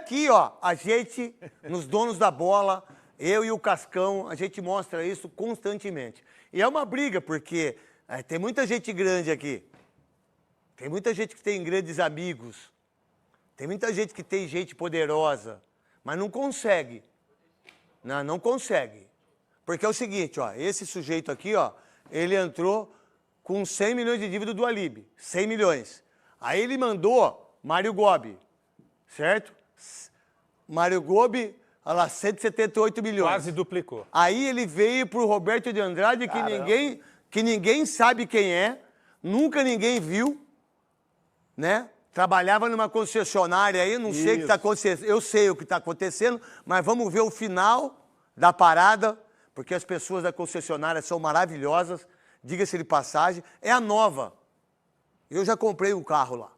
aqui, ó, a gente, nos donos da bola, eu e o Cascão, a gente mostra isso constantemente. E é uma briga, porque tem muita gente grande aqui. Tem muita gente que tem grandes amigos. Tem muita gente que tem gente poderosa, mas não consegue. Não consegue. Porque é o seguinte, ó, esse sujeito aqui, ó, ele entrou com 100 milhões de dívida do Alib. 100 milhões. Aí ele mandou Mário Gobi, certo? Mário Gobi, olha lá, 178 milhões. Quase duplicou. Aí ele veio pro Roberto de Andrade, que ninguém sabe quem é, nunca ninguém viu, né? Trabalhava numa concessionária aí, não sei o que está acontecendo. Eu sei o que está acontecendo, mas vamos ver o final da parada, porque as pessoas da concessionária são maravilhosas, diga-se de passagem. É a nova. Eu já comprei um carro lá.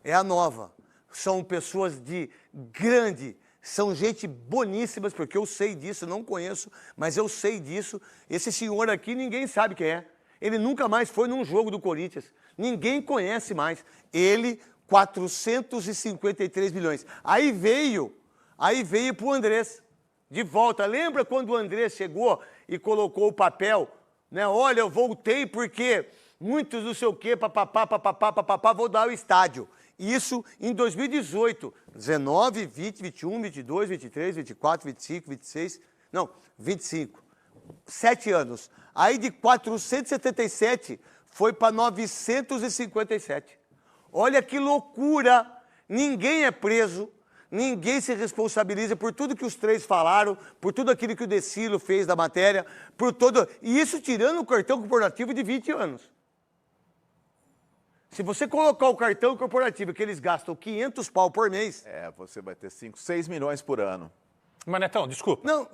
É a nova. São pessoas de grande, são gente boníssimas, porque eu sei disso, não conheço, mas eu sei disso. Esse senhor aqui, ninguém sabe quem é. Ele nunca mais foi num jogo do Corinthians. Ninguém conhece mais. Ele, 453 milhões. Aí veio pro Andrés, de volta. Lembra quando o Andrés chegou e colocou o papel, né? Olha, eu voltei porque muitos não sei o quê, papapá, vou dar o estádio. Isso em 2018, 19, 20, 21, 22, 23, 24, 25, 26, não, 25. 7 anos. Aí de 477 foi para 957. Olha que loucura! Ninguém é preso, ninguém se responsabiliza por tudo que os três falaram, por tudo aquilo que o Decilo fez da matéria, por todo... E isso tirando o cartão corporativo de 20 anos. Se você colocar o cartão corporativo que eles gastam 500 pau por mês... você vai ter 5, 6 milhões por ano. Mas, Netão, desculpa. Não...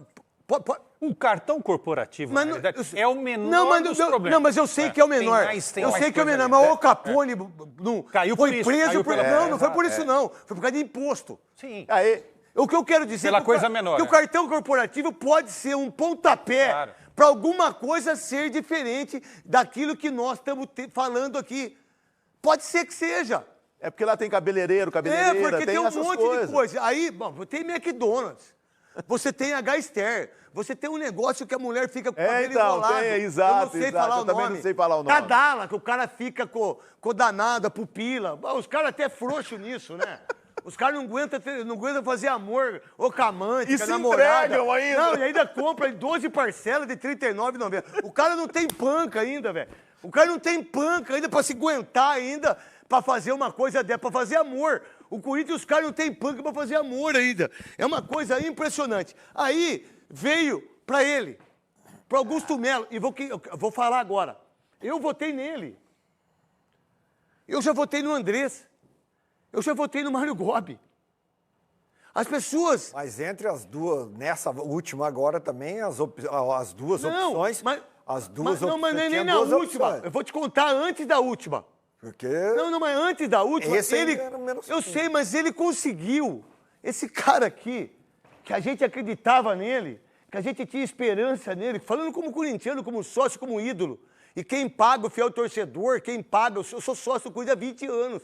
Um cartão corporativo, mas na realidade, é o menor dos problemas. Não, mas eu sei que é o menor. Eu sei que é o menor, mas o Capone não caiu foi por isso, preso caiu por... por- Não foi por isso não. Foi por causa de imposto. Sim. Aí, O que eu quero dizer Pela é que coisa menor, que o né? cartão corporativo pode ser um pontapé Claro. para alguma coisa ser diferente daquilo que nós estamos falando aqui. Pode ser que seja. é porque lá tem cabeleireiro, cabeleireira, Porque tem um essas monte coisas. de coisa. Aí, bom, tem McDonald's, você tem H-Ster, você tem um negócio que a mulher fica com o cabelo então, enrolado. tem, exato, Eu não sei exato, falar eu o também nome. não sei falar o nome. Cadala, que o cara fica com danada, pupila. Bom, os caras até frouxos nisso, né? Os caras não aguentam fazer amor ou com a amante, E com a se namorada. entregam ainda. Não, e ainda compra em 12 parcelas de R$ 39,90. O cara não tem panca ainda, velho. O cara não tem panca ainda pra se aguentar ainda, pra fazer uma coisa dessa, pra fazer amor. O Corinthians, os caras não tem panca pra fazer amor ainda. É uma coisa impressionante. Aí veio pra ele, pro Augusto Melo, e eu vou falar agora. Eu votei nele. Eu já votei no Andrés. Eu já votei no Mário Gobi. As pessoas... Mas entre as duas, nessa última agora também, as duas opções... As duas não, mas opções, nem tinha na duas última. opções. Eu vou te contar antes da última. Porque... Não, mas antes da última, Esse aí ele... era menos Eu ruim. sei, mas ele conseguiu. Esse cara aqui, que a gente acreditava nele, que a gente tinha esperança nele, falando como corintiano, como sócio, como ídolo. E quem paga o fiel torcedor, quem paga... Eu sou sócio do Corinthians há 20 anos.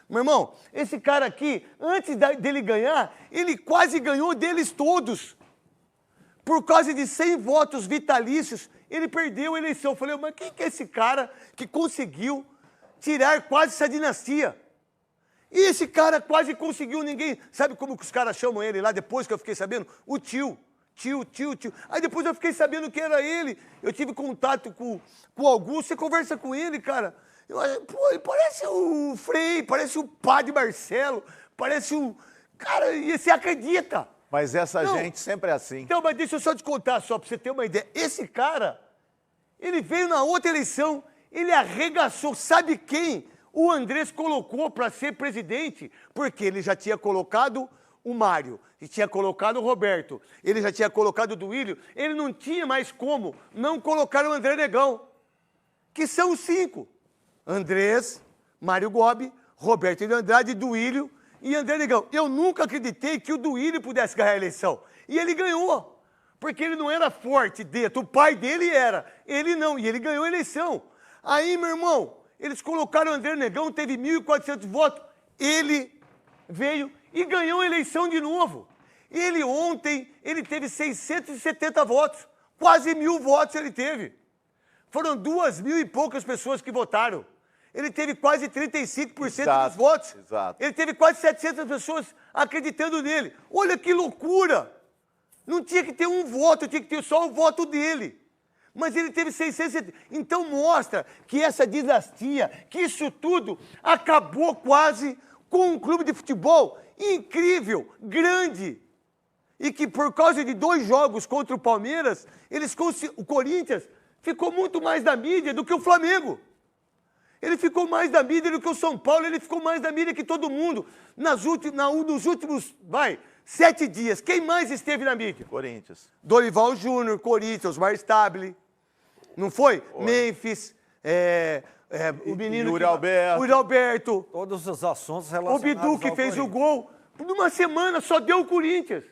Meu irmão, esse cara aqui, antes dele ganhar, ele quase ganhou deles todos. Por causa de 100 votos vitalícios, ele perdeu a eleição. Eu falei, mas quem que é esse cara que conseguiu tirar quase essa dinastia? E esse cara quase conseguiu ninguém... Sabe como que os caras chamam ele lá depois que eu fiquei sabendo? O tio. Tio. Aí depois eu fiquei sabendo que era ele. Eu tive contato com o Augusto, você conversa com ele, cara. Ele parece o Frei, parece o Padre Marcelo, parece o... Cara, e você acredita? Mas essa gente sempre é assim. Então, mas deixa eu só te contar, só pra você ter uma ideia. Esse cara, ele veio na outra eleição, ele arregaçou, sabe quem o Andrés colocou para ser presidente? Porque ele já tinha colocado o Mário, e tinha colocado o Roberto, ele já tinha colocado o Duílio, ele não tinha mais como não colocar o André Negão, que são os 5. Andrés, Mário Gobi, Roberto de Andrade, Duílio e André Negão. Eu nunca acreditei que o Duílio pudesse ganhar a eleição. E ele ganhou, porque ele não era forte dentro. O pai dele era, ele não, e ele ganhou a eleição. Aí, meu irmão, eles colocaram o André Negão, teve 1.400 votos. Ele veio e ganhou a eleição de novo. Ele ontem, ele teve 670 votos, quase 1.000 votos ele teve. Foram 2.000 e poucas pessoas que votaram. Ele teve quase 35% dos votos. Exato. Ele teve quase 700 pessoas acreditando nele. Olha que loucura! Não tinha que ter um voto, tinha que ter só o voto dele. Mas ele teve 670. Então mostra que essa dinastia, que isso tudo acabou quase com um clube de futebol incrível, grande. E que por causa de 2 jogos contra o Palmeiras, o Corinthians ficou muito mais da mídia do que o Flamengo. Ele ficou mais da mídia do que o São Paulo, ele ficou mais da mídia que todo mundo. Nos últimos 7 dias, quem mais esteve na mídia? Corinthians. Dorival Júnior, Corinthians, Mar Stabile. Não foi? Memphis, o menino... Yuri Alberto. Yuri Alberto. Todos os assuntos relacionados O Bidu que fez o gol. Numa semana só deu o Corinthians.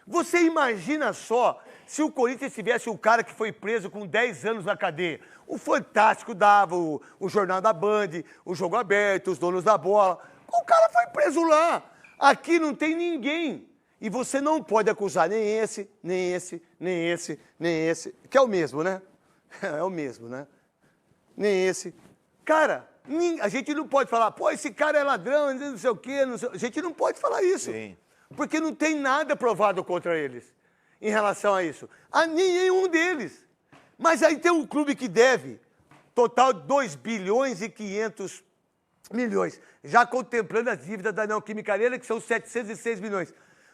Você imagina só se o Corinthians tivesse o cara que foi preso com 10 anos na cadeia. O Fantástico dava o Jornal da Band, o Jogo Aberto, os donos da bola. O cara foi preso lá. Aqui não tem ninguém. E você não pode acusar nem esse, nem esse, nem esse, nem esse. Que é o mesmo, né? É o mesmo, né? Nem esse. Cara, a gente não pode falar, pô, esse cara é ladrão, não sei o quê. A gente não pode falar isso. Sim. Porque não tem nada provado contra eles em relação a isso. A nenhum deles. Mas aí tem um clube que deve, total 2 bilhões e 500 milhões, já contemplando as dívidas da Neoquímica Arena, que são 706 milhões.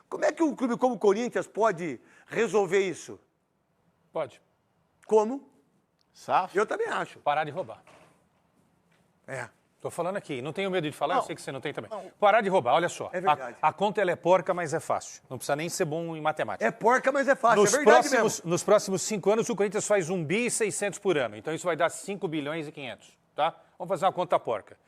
Como é que um clube como o Corinthians pode resolver isso? Pode. Como? SAF? Eu também acho. Parar de roubar. É. Tô falando aqui, não tenho medo de falar, Não. eu sei que você não tem também. Não. Parar de roubar, olha só. É verdade. A conta ela é porca, mas é fácil. Não precisa nem ser bom em matemática. É porca, mas é fácil. É verdade mesmo. Nos próximos 5 anos, o Corinthians faz 1 bi e 600 por ano. Então isso vai dar 5 bilhões e 500, tá? Vamos fazer uma conta porca.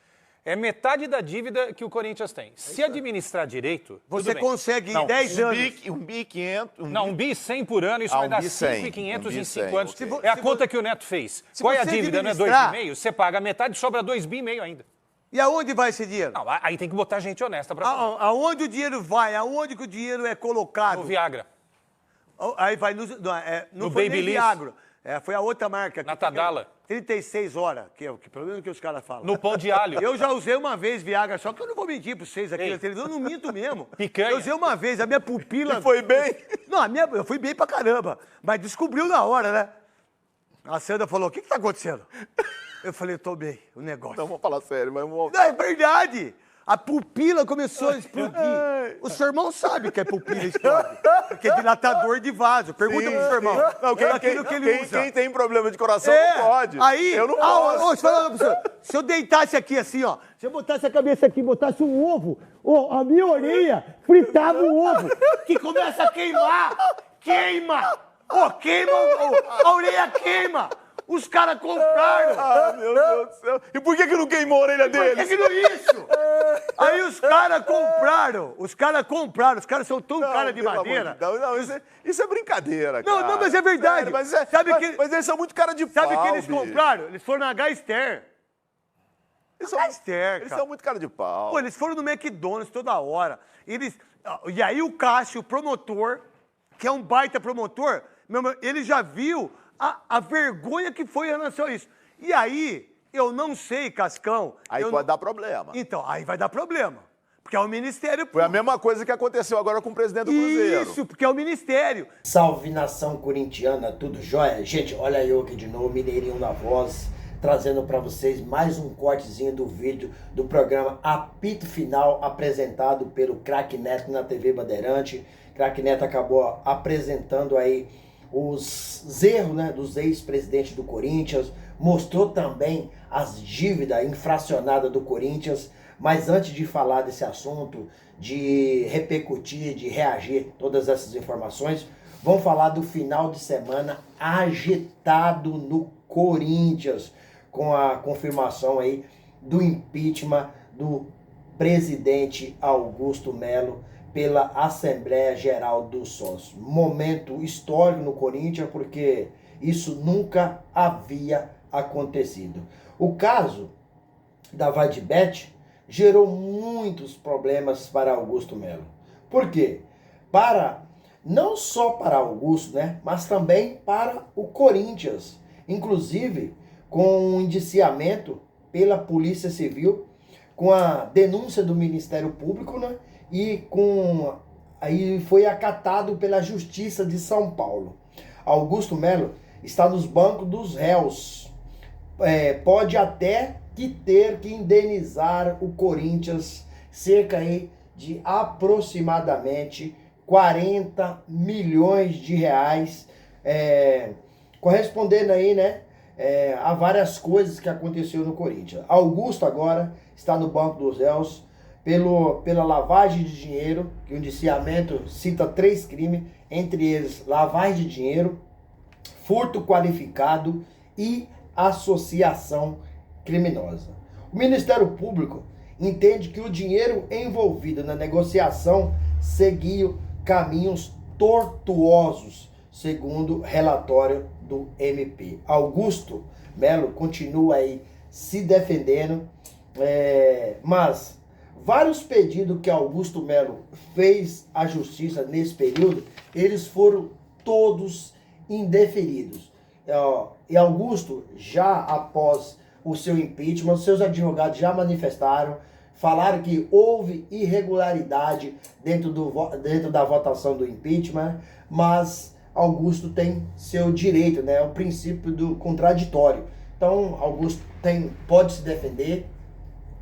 É metade da dívida que o Corinthians tem. Se administrar direito, Você tudo bem. consegue em Não, 10 anos. 1 bi e 500. Não, 1 bi e 100 por ano, isso Ah, vai 1 dar bi e 100. 5.500 1 bi e em 5 100, anos. ok. É a conta que o Neto fez. Se Qual é a você dívida? Não é administrar- 2,5? Você paga metade, sobra 2,5 bi ainda. E aonde vai esse dinheiro? Não, aí tem que botar gente honesta pra fazer. Aonde o dinheiro vai? Aonde que o dinheiro é colocado? No Viagra. Aí vai no No foi nem Babyliss. Viagra. Foi a outra marca. Na que Tadala. 36 horas, que pelo menos que os caras falam. No pão de alho. Eu já usei uma vez Viagra, só que eu não vou mentir pra vocês aqui Ei. na televisão, eu não minto mesmo. Picanha. Eu usei uma vez, a minha pupila... E foi bem? Não, eu fui bem pra caramba, mas descobriu na hora, né? A Sandra falou, o que tá acontecendo? Eu falei, eu tô bem, o negócio. Não, vamos falar sério, mas vamos... Não, é verdade! A pupila começou a explodir. O seu irmão sabe que a pupila explode. Porque é dilatador de vaso. Pergunta pro seu irmão. Não, Aquilo que ele usa. quem tem problema de coração não pode. Aí, Eu não posso. deixa eu falar pra você. Se eu deitasse aqui assim, ó. Se eu botasse a cabeça aqui, botasse um ovo, a minha orelha fritava o ovo, que começa a queimar. Queima! Queima, a orelha queima. Os caras compraram. Ah, meu Deus do céu. E por que não queimou a orelha Por que deles? que não isso? Aí os caras compraram. Os caras são tão cara de pelo madeira. amor de Deus. Não, isso é brincadeira, Não, cara. não, mas é verdade. Sério, mas eles são muito cara de pau, Sabe o que eles bicho. compraram? Eles foram na Gaster. Eles Gaster, são muito cara de pau. Pô, eles foram no McDonald's toda hora. E aí o Cássio, o promotor, que é um baita promotor, ele já viu a vergonha que foi em relação a isso. E aí, eu não sei, Cascão... Aí pode dar problema. Então, aí vai dar problema. Porque é o Ministério Foi a Público. mesma coisa que aconteceu agora com o presidente do Cruzeiro. Isso, porque é o Ministério. Salve nação corintiana, tudo jóia? Gente, olha eu aqui de novo, Mineirinho na voz, trazendo para vocês mais um cortezinho do vídeo do programa Apito Final, apresentado pelo Craque Neto na TV Bandeirante. Craque Neto acabou apresentando aí os erros, né, dos ex-presidentes do Corinthians, mostrou também as dívidas infracionadas do Corinthians. Mas antes de falar desse assunto, de repercutir, de reagir todas essas informações, vamos falar do final de semana agitado no Corinthians, com a confirmação aí do impeachment do presidente Augusto Melo pela Assembleia Geral dos Sócios. Momento histórico no Corinthians, porque isso nunca havia acontecido. O caso da Vadibet gerou muitos problemas para Augusto Melo. Por quê? Não só para Augusto, né, mas também para o Corinthians. Inclusive, com um indiciamento pela Polícia Civil, com a denúncia do Ministério Público, né, aí foi acatado pela Justiça de São Paulo. Augusto Melo está nos bancos dos réus. Pode até ter que indenizar o Corinthians cerca aí de aproximadamente 40 milhões de reais, correspondendo aí, né, a várias coisas que aconteceu no Corinthians. Augusto agora está no banco dos réus pela lavagem de dinheiro, que o indiciamento cita 3 crimes, entre eles lavagem de dinheiro, furto qualificado e associação criminosa. O Ministério Público entende que o dinheiro envolvido na negociação seguiu caminhos tortuosos, segundo relatório do MP. Augusto Melo continua aí se defendendo, mas vários pedidos que Augusto Melo fez à justiça nesse período, eles foram todos indeferidos. E Augusto, já após o seu impeachment, os seus advogados já manifestaram, falaram que houve irregularidade dentro da votação do impeachment, mas Augusto tem seu direito, né? O princípio do contraditório. Então, Augusto pode se defender,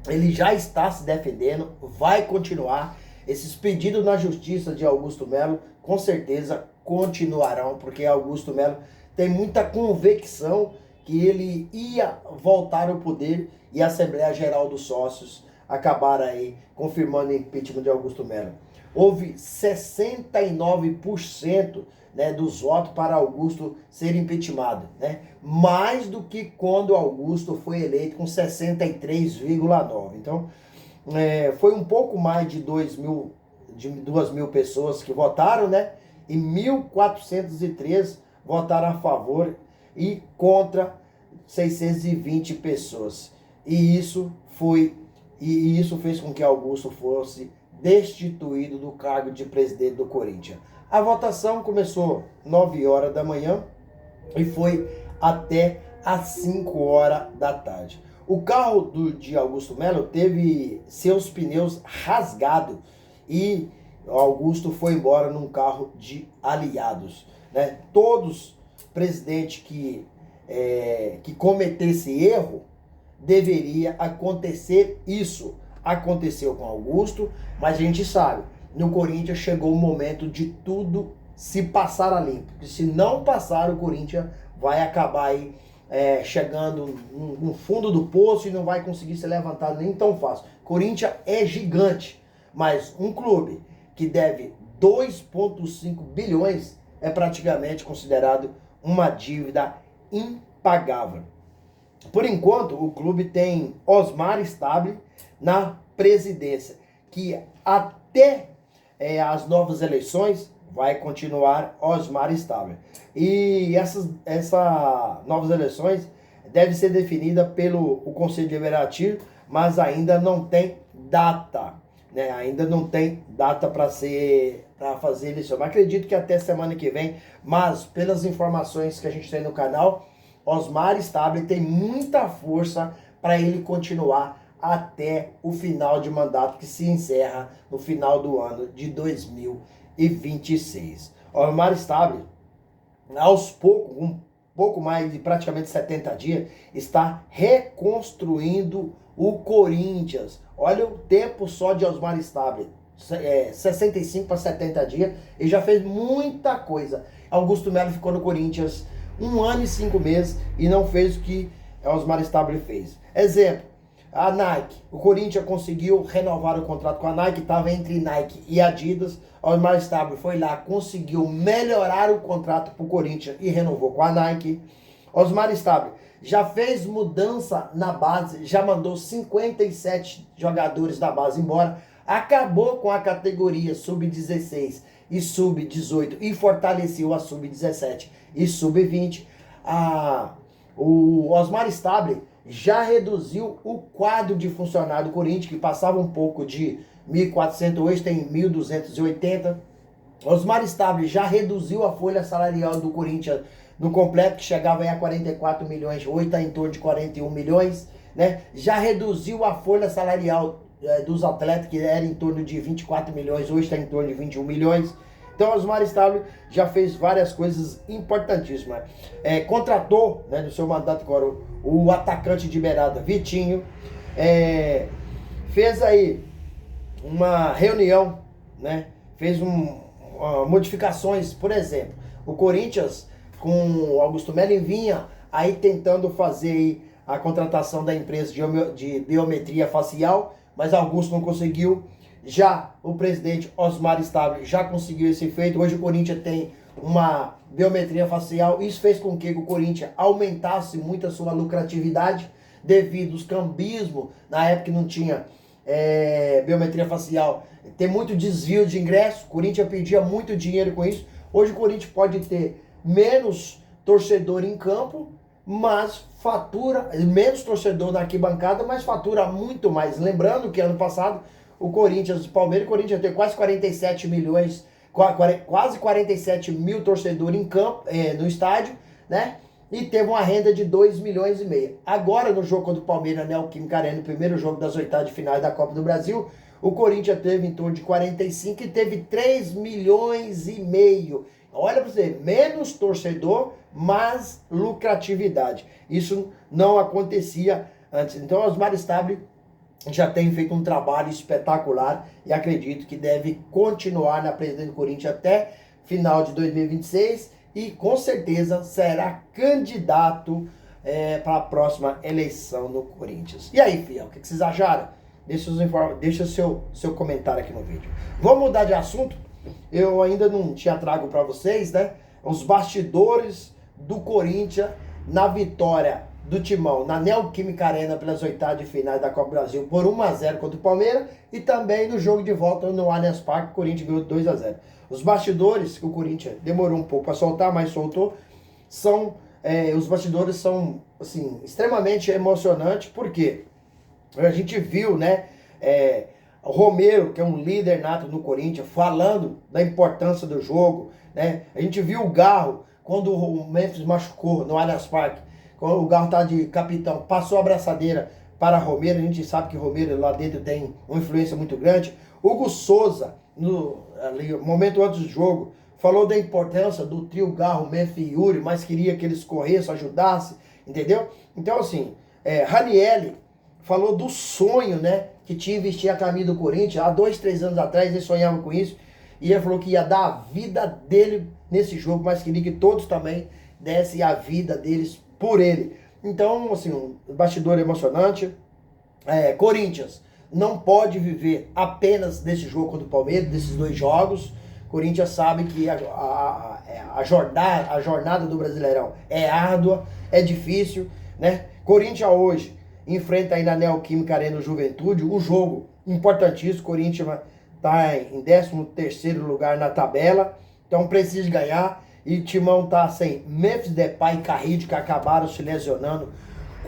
ele já está se defendendo, vai continuar. Esses pedidos na justiça de Augusto Melo, com certeza, continuarão, porque Augusto Melo tem muita convicção que ele ia voltar ao poder e a Assembleia Geral dos Sócios acabaram aí confirmando o impeachment de Augusto Melo. Houve 69%, né, dos votos para Augusto ser impeachmentado, né? Mais do que quando Augusto foi eleito com 63,9%. Então, foi um pouco mais de 2 mil pessoas que votaram, né? E 1.403 votaram a favor e contra 620 pessoas. E isso fez com que Augusto fosse destituído do cargo de presidente do Corinthians. A votação começou 9 horas da manhã e foi até às 5 horas da tarde. O carro de Augusto Melo teve seus pneus rasgados e Augusto foi embora num carro de aliados, né? Todos presidentes que cometesse erro, deveria acontecer isso. Aconteceu com Augusto, mas a gente sabe, no Corinthians chegou o momento de tudo se passar a limpo. Porque se não passar, o Corinthians vai acabar aí chegando no fundo do poço e não vai conseguir se levantar nem tão fácil. Corinthians é gigante, mas um clube que deve 2,5 bilhões é praticamente considerado uma dívida impagável. Por enquanto, o clube tem Osmar Stable na presidência, que até as novas eleições vai continuar Osmar Stable. E essas novas eleições devem ser definidas pelo Conselho Deliberativo, mas ainda não tem data, né? Ainda não tem data para fazer eleição. Mas acredito que até semana que vem, mas pelas informações que a gente tem no canal, Osmar Stable tem muita força para ele continuar até o final de mandato, que se encerra no final do ano de 2026. Osmar Stable, aos poucos, um pouco mais de praticamente 70 dias, está reconstruindo o Corinthians. Olha o tempo só de Osmar Stable, 65 para 70 dias, e já fez muita coisa. Augusto Melo ficou no Corinthians 1 ano e 5 meses e não fez o que Osmar Stable fez. Exemplo, a Nike. O Corinthians conseguiu renovar o contrato com a Nike, estava entre Nike e Adidas. Osmar Stable foi lá, conseguiu melhorar o contrato para o Corinthians e renovou com a Nike. Osmar Stable já fez mudança na base, já mandou 57 jogadores da base embora, acabou com a categoria sub-16 e sub-18 e fortaleceu a sub-17 e sub-20. O Osmar Stable já reduziu o quadro de funcionário do Corinthians, que passava um pouco de 1.400, hoje tem 1.280. Osmar Stabile já reduziu a folha salarial do Corinthians no completo, que chegava aí a 44 milhões, hoje está em torno de 41 milhões, né? Já reduziu a folha salarial dos atletas, que era em torno de 24 milhões, hoje está em torno de 21 milhões. Então, Osmar Stabile já fez várias coisas importantíssimas. Contratou, né, no seu mandato agora, o atacante de beirada, Vitinho. Fez aí uma reunião, né? Fez modificações, por exemplo. O Corinthians, com o Augusto Melo, vinha aí tentando fazer aí a contratação da empresa de biometria facial, mas Augusto não conseguiu. Já o presidente Osmar Stabile já conseguiu esse feito. Hoje o Corinthians tem uma biometria facial. Isso fez com que o Corinthians aumentasse muito a sua lucratividade devido aos cambismos. Na época que não tinha biometria facial, tem muito desvio de ingresso. O Corinthians perdia muito dinheiro com isso. Hoje o Corinthians pode ter menos torcedor em campo, mas fatura, menos torcedor na arquibancada, mas fatura muito mais. Lembrando que ano passado o Corinthians, o Palmeiras, o Corinthians tem quase 47 milhões, quase 47 mil torcedores em campo, no estádio, né? E teve uma renda de 2 milhões e meio. Agora, no jogo contra o Palmeiras, na Neoquímica Arena, no primeiro jogo das oitavas de final da Copa do Brasil, o Corinthians teve em torno de 45 e teve 3 milhões e meio. Olha para você, menos torcedor, mais lucratividade. Isso não acontecia antes. Então, Osmar Stabile já tem feito um trabalho espetacular e acredito que deve continuar na presidência do Corinthians até final de 2026 e com certeza será candidato para a próxima eleição no Corinthians. E aí, fiel, o que vocês acharam? Deixa o seu comentário aqui no vídeo. Vamos mudar de assunto? Eu ainda não tinha trago para vocês, né? Os bastidores do Corinthians na vitória do Timão na Neoquímica Arena pelas oitavas de final da Copa do Brasil por 1-0 contra o Palmeiras e também no jogo de volta no Allianz Parque, o Corinthians ganhou 2-0. Os bastidores, que o Corinthians demorou um pouco para soltar, mas soltou, os bastidores são, assim, extremamente emocionantes, porque a gente viu, né, o Romero, que é um líder nato no Corinthians, falando da importância do jogo, né? A gente viu o Garro, quando o Memphis machucou no Allianz Parque, quando o Garro tá de capitão, passou a abraçadeira para Romero. A gente sabe que Romero lá dentro tem uma influência muito grande. Hugo Souza, no momento antes do jogo, falou da importância do trio Garro, Memphis e Yuri, mas queria que eles corressem, ajudassem, entendeu? Então, assim, Ranieri falou do sonho, né, que tinha vestir a camisa do Corinthians. Há 2, 3 anos atrás ele sonhava com isso. E ele falou que ia dar a vida dele nesse jogo, mas queria que todos também dessem a vida deles por ele. Então, assim, um bastidor emocionante. Corinthians não pode viver apenas desse jogo contra o Palmeiras, desses 2 jogos. Corinthians sabe que a jornada do Brasileirão é árdua, é difícil, né? Corinthians hoje enfrenta aí na Neoquímica Arena o Juventude, um jogo importantíssimo. Corinthians está em 13º lugar na tabela, então precisa ganhar. E Timão tá sem Memphis Depay e Carrillo, que acabaram se lesionando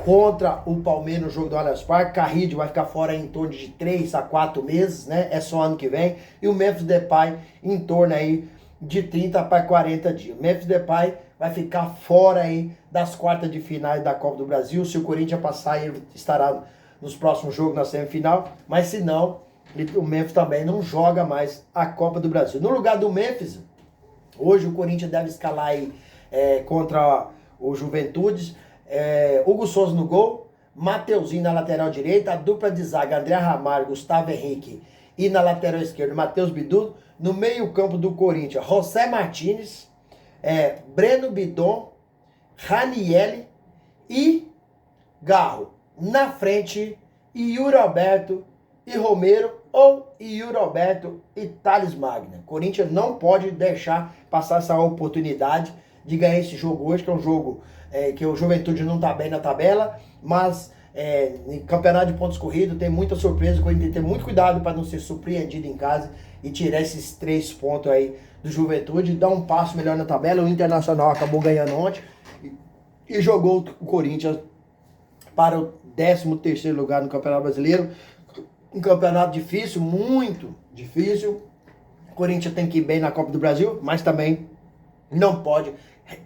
contra o Palmeiras no jogo do Allianz Parque. Carrillo vai ficar fora em torno de 3 a 4 meses, né? É só ano que vem. E o Memphis Depay em torno aí de 30 para 40 dias. Memphis Depay vai ficar fora aí das quartas de finais da Copa do Brasil. Se o Corinthians passar, ele estará nos próximos jogos na semifinal. Mas se não, o Memphis também não joga mais a Copa do Brasil. No lugar do Memphis, hoje o Corinthians deve escalar aí contra o Juventude. Hugo Souza no gol, Mateuzinho na lateral direita, a dupla de zaga André Ramalho, Gustavo Henrique e na lateral esquerda Matheus Bidu. No meio campo do Corinthians, José Martínez, Breno Bidon, Ranieri e Garro. Na frente, Yuri Alberto e Romero, ou Yuri Alberto e Thales Magno. Corinthians não pode deixar passar essa oportunidade de ganhar esse jogo hoje, que é um jogo que o Juventude não está bem na tabela, mas em campeonato de pontos corridos tem muita surpresa. O Corinthians tem que ter muito cuidado para não ser surpreendido em casa e tirar esses 3 pontos aí do Juventude, dar um passo melhor na tabela. O Internacional acabou ganhando ontem e jogou o Corinthians para o 13º lugar no Campeonato Brasileiro. Um campeonato difícil, muito difícil. O Corinthians tem que ir bem na Copa do Brasil, mas também não pode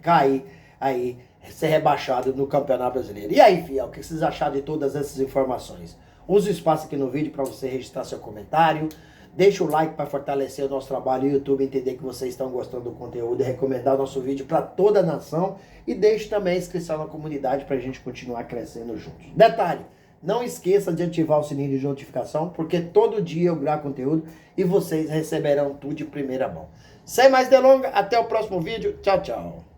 cair aí, ser rebaixado no Campeonato Brasileiro. E aí, fiel, o que vocês acharam de todas essas informações? Use o espaço aqui no vídeo para você registrar seu comentário. Deixa o like para fortalecer o nosso trabalho e o YouTube entender que vocês estão gostando do conteúdo e recomendar o nosso vídeo para toda a nação. E deixe também a inscrição na comunidade para a gente continuar crescendo juntos. Detalhe, não esqueça de ativar o sininho de notificação, porque todo dia eu gravo conteúdo e vocês receberão tudo de primeira mão. Sem mais delongas, até o próximo vídeo. Tchau, tchau.